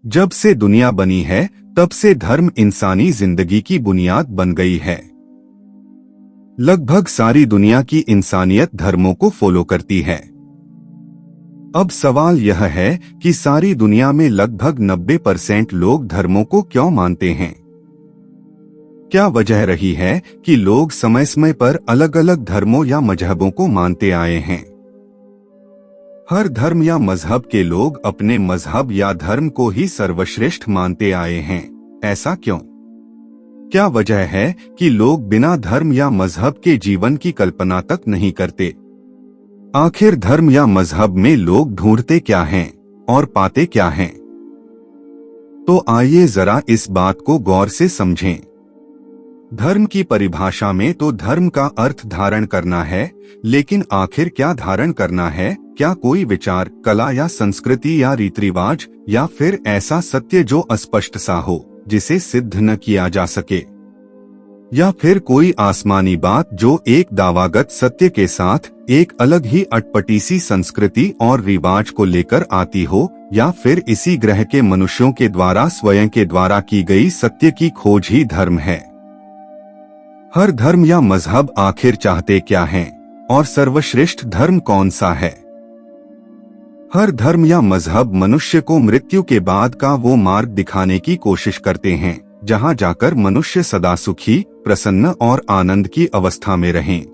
जब से दुनिया बनी है तब से धर्म इंसानी जिंदगी की बुनियाद बन गई है। लगभग सारी दुनिया की इंसानियत धर्मों को फॉलो करती है। अब सवाल यह है कि सारी दुनिया में लगभग 90% लोग धर्मों को क्यों मानते हैं? क्या वजह रही है कि लोग समय समय पर अलग अलग धर्मों या मजहबों को मानते आए हैं? हर धर्म या मजहब के लोग अपने मजहब या धर्म को ही सर्वश्रेष्ठ मानते आए हैं। ऐसा क्यों? क्या वजह है कि लोग बिना धर्म या मजहब के जीवन की कल्पना तक नहीं करते? आखिर धर्म या मजहब में लोग ढूंढते क्या हैं और पाते क्या हैं? तो आइए जरा इस बात को गौर से समझें। धर्म की परिभाषा में तो धर्म का अर्थ धारण करना है, लेकिन आखिर क्या धारण करना है? क्या कोई विचार, कला या संस्कृति या रीति रिवाज, या फिर ऐसा सत्य जो अस्पष्ट सा हो, जिसे सिद्ध न किया जा सके? या फिर कोई आसमानी बात जो एक दावागत सत्य के साथ एक अलग ही अटपटी सी संस्कृति और रिवाज को लेकर आती हो? या फिर इसी ग्रह के मनुष्यों के द्वारा स्वयं के द्वारा की गई सत्य की खोज ही धर्म है? हर धर्म या मजहब आखिर चाहते क्या हैं और सर्वश्रेष्ठ धर्म कौन सा है? हर धर्म या मजहब मनुष्य को मृत्यु के बाद का वो मार्ग दिखाने की कोशिश करते हैं जहां जाकर मनुष्य सदा सुखी, प्रसन्न और आनंद की अवस्था में रहें।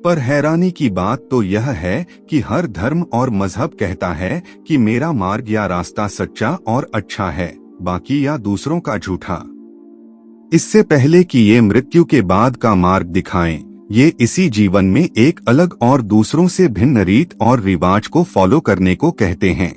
पर हैरानी की बात तो यह है कि हर धर्म और मजहब कहता है कि मेरा मार्ग या रास्ता सच्चा और अच्छा है, बाकी या दूसरों का झूठा। इससे पहले कि ये मृत्यु के बाद का मार्ग दिखाएं, ये इसी जीवन में एक अलग और दूसरों से भिन्न रीत और रिवाज को फॉलो करने को कहते हैं।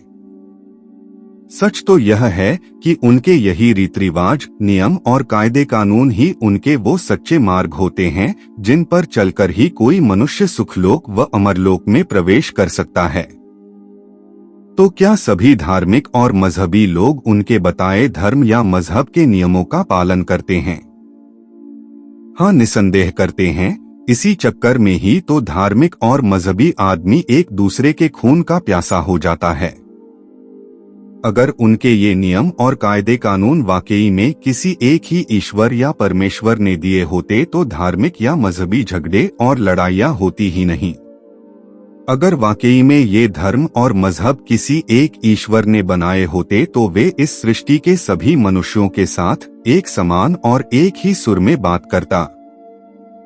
सच तो यह है कि उनके यही रीत रिवाज, नियम और कायदे कानून ही उनके वो सच्चे मार्ग होते हैं जिन पर चलकर ही कोई मनुष्य सुखलोक व अमरलोक में प्रवेश कर सकता है। तो क्या सभी धार्मिक और मजहबी लोग उनके बताए धर्म या मजहब के नियमों का पालन करते हैं? हाँ, निसंदेह करते हैं। इसी चक्कर में ही तो धार्मिक और मजहबी आदमी एक दूसरे के खून का प्यासा हो जाता है। अगर उनके ये नियम और कायदे कानून वाकई में किसी एक ही ईश्वर या परमेश्वर ने दिए होते तो धार्मिक या मजहबी झगड़े और लड़ाइयाँ होती ही नहीं। अगर वाकई में ये धर्म और मजहब किसी एक ईश्वर ने बनाए होते तो वे इस सृष्टि के सभी मनुष्यों के साथ एक समान और एक ही सुर में बात करता।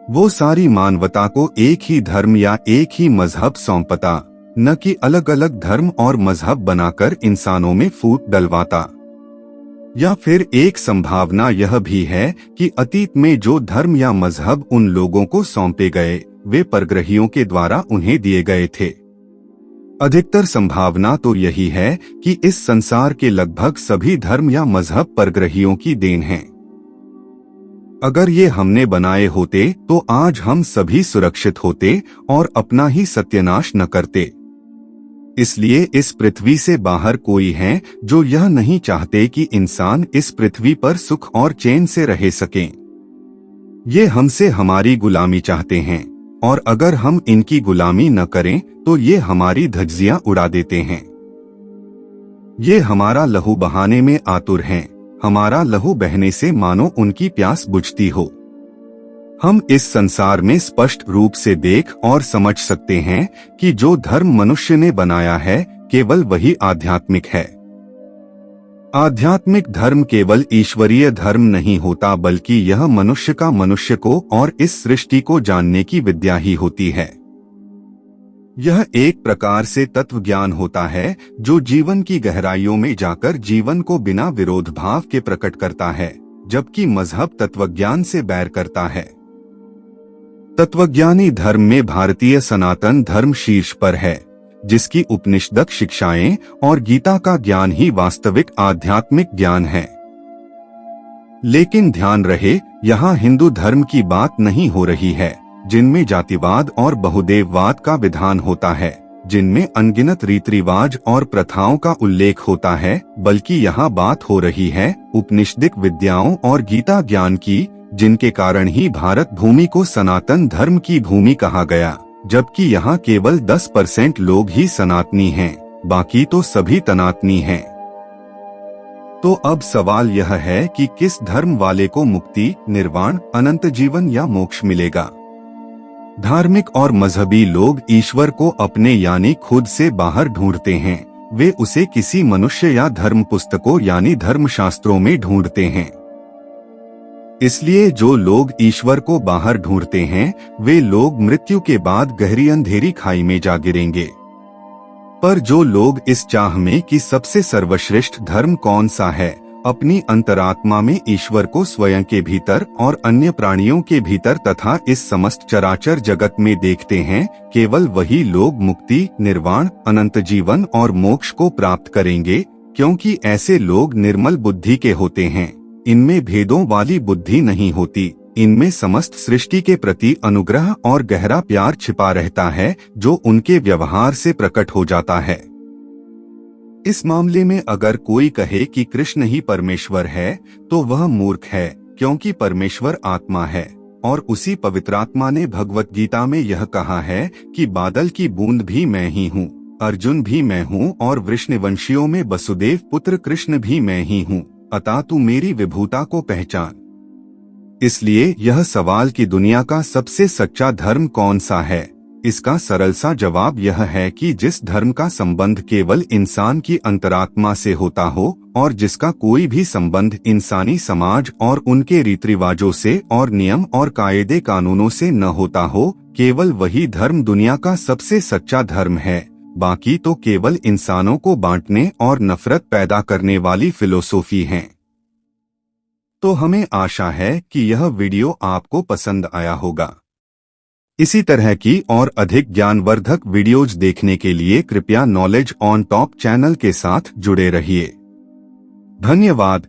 वो सारी मानवता को एक ही धर्म या एक ही मजहब सौंपता, न कि अलग अलग धर्म और मजहब बनाकर इंसानों में फूट डलवाता। या फिर एक संभावना यह भी है कि अतीत में जो धर्म या मजहब उन लोगों को सौंपे गए वे परग्रहियों के द्वारा उन्हें दिए गए थे। अधिकतर संभावना तो यही है कि इस संसार के लगभग सभी धर्म या मजहब परग्रहियों की देन हैं। अगर ये हमने बनाए होते तो आज हम सभी सुरक्षित होते और अपना ही सत्यानाश न करते। इसलिए इस पृथ्वी से बाहर कोई है जो यह नहीं चाहते कि इंसान इस पृथ्वी पर सुख और चैन से रह सकें। ये हमसे हमारी गुलामी चाहते हैं, और अगर हम इनकी गुलामी न करें तो ये हमारी धज्जियां उड़ा देते हैं। ये हमारा लहू बहाने में आतुर हैं, हमारा लहू बहने से मानो उनकी प्यास बुझती हो। हम इस संसार में स्पष्ट रूप से देख और समझ सकते हैं कि जो धर्म मनुष्य ने बनाया है केवल वही आध्यात्मिक है। आध्यात्मिक धर्म केवल ईश्वरीय धर्म नहीं होता, बल्कि यह मनुष्य का मनुष्य को और इस सृष्टि को जानने की विद्या ही होती है। यह एक प्रकार से तत्व ज्ञान होता है जो जीवन की गहराइयों में जाकर जीवन को बिना विरोध भाव के प्रकट करता है, जबकि मजहब तत्वज्ञान से बैर करता है। तत्वज्ञानी धर्म में भारतीय सनातन धर्म शीर्ष पर है, जिसकी उपनिषदक शिक्षाएं और गीता का ज्ञान ही वास्तविक आध्यात्मिक ज्ञान है। लेकिन ध्यान रहे, यहाँ हिंदू धर्म की बात नहीं हो रही है, जिनमें जातिवाद और बहुदेववाद का विधान होता है, जिनमें अनगिनत रीति रिवाज और प्रथाओं का उल्लेख होता है, बल्कि यहाँ बात हो रही है उपनिषदिक विद्याओं और गीता ज्ञान की, जिनके कारण ही भारत भूमि को सनातन धर्म की भूमि कहा गया, जबकि यहाँ केवल 10% लोग ही सनातनी हैं, बाकी तो सभी तनातनी हैं। तो अब सवाल यह है कि किस धर्म वाले को मुक्ति, निर्वाण, अनंत जीवन या मोक्ष मिलेगा। धार्मिक और मजहबी लोग ईश्वर को अपने यानी खुद से बाहर ढूंढते हैं। वे उसे किसी मनुष्य या धर्म पुस्तकों यानी धर्मशास्त्रों में ढूंढते हैं। इसलिए जो लोग ईश्वर को बाहर ढूंढते हैं वे लोग मृत्यु के बाद गहरी अंधेरी खाई में जा गिरेंगे। पर जो लोग इस चाह में कि सबसे सर्वश्रेष्ठ धर्म कौन सा है, अपनी अंतरात्मा में ईश्वर को स्वयं के भीतर और अन्य प्राणियों के भीतर तथा इस समस्त चराचर जगत में देखते हैं, केवल वही लोग मुक्ति, निर्वाण, अनंत जीवन और मोक्ष को प्राप्त करेंगे, क्योंकि ऐसे लोग निर्मल बुद्धि के होते हैं। इनमें भेदों वाली बुद्धि नहीं होती। इनमें समस्त सृष्टि के प्रति अनुग्रह और गहरा प्यार छिपा रहता है, जो उनके व्यवहार से प्रकट हो जाता है। इस मामले में अगर कोई कहे कि कृष्ण ही परमेश्वर है तो वह मूर्ख है, क्योंकि परमेश्वर आत्मा है और उसी पवित्र आत्मा ने भगवत गीता में यह कहा है कि बादल की बूंद भी मैं ही हूँ, अर्जुन भी मैं हूँ और वृष्णवंशियों में वसुदेव पुत्र कृष्ण भी मैं ही हूँ, अतः तू मेरी विभूता को पहचान। इसलिए यह सवाल कि दुनिया का सबसे सच्चा धर्म कौन सा है, इसका सरल सा जवाब यह है कि जिस धर्म का संबंध केवल इंसान की अंतरात्मा से होता हो और जिसका कोई भी संबंध इंसानी समाज और उनके रीति रिवाजों से और नियम और कायदे कानूनों से न होता हो, केवल वही धर्म दुनिया का सबसे सच्चा धर्म है। बाकी तो केवल इंसानों को बांटने और नफरत पैदा करने वाली फिलोसोफी है। तो हमें आशा है कि यह वीडियो आपको पसंद आया होगा। इसी तरह की और अधिक ज्ञानवर्धक वीडियोज देखने के लिए कृपया नॉलेज ऑन टॉप चैनल के साथ जुड़े रहिए। धन्यवाद।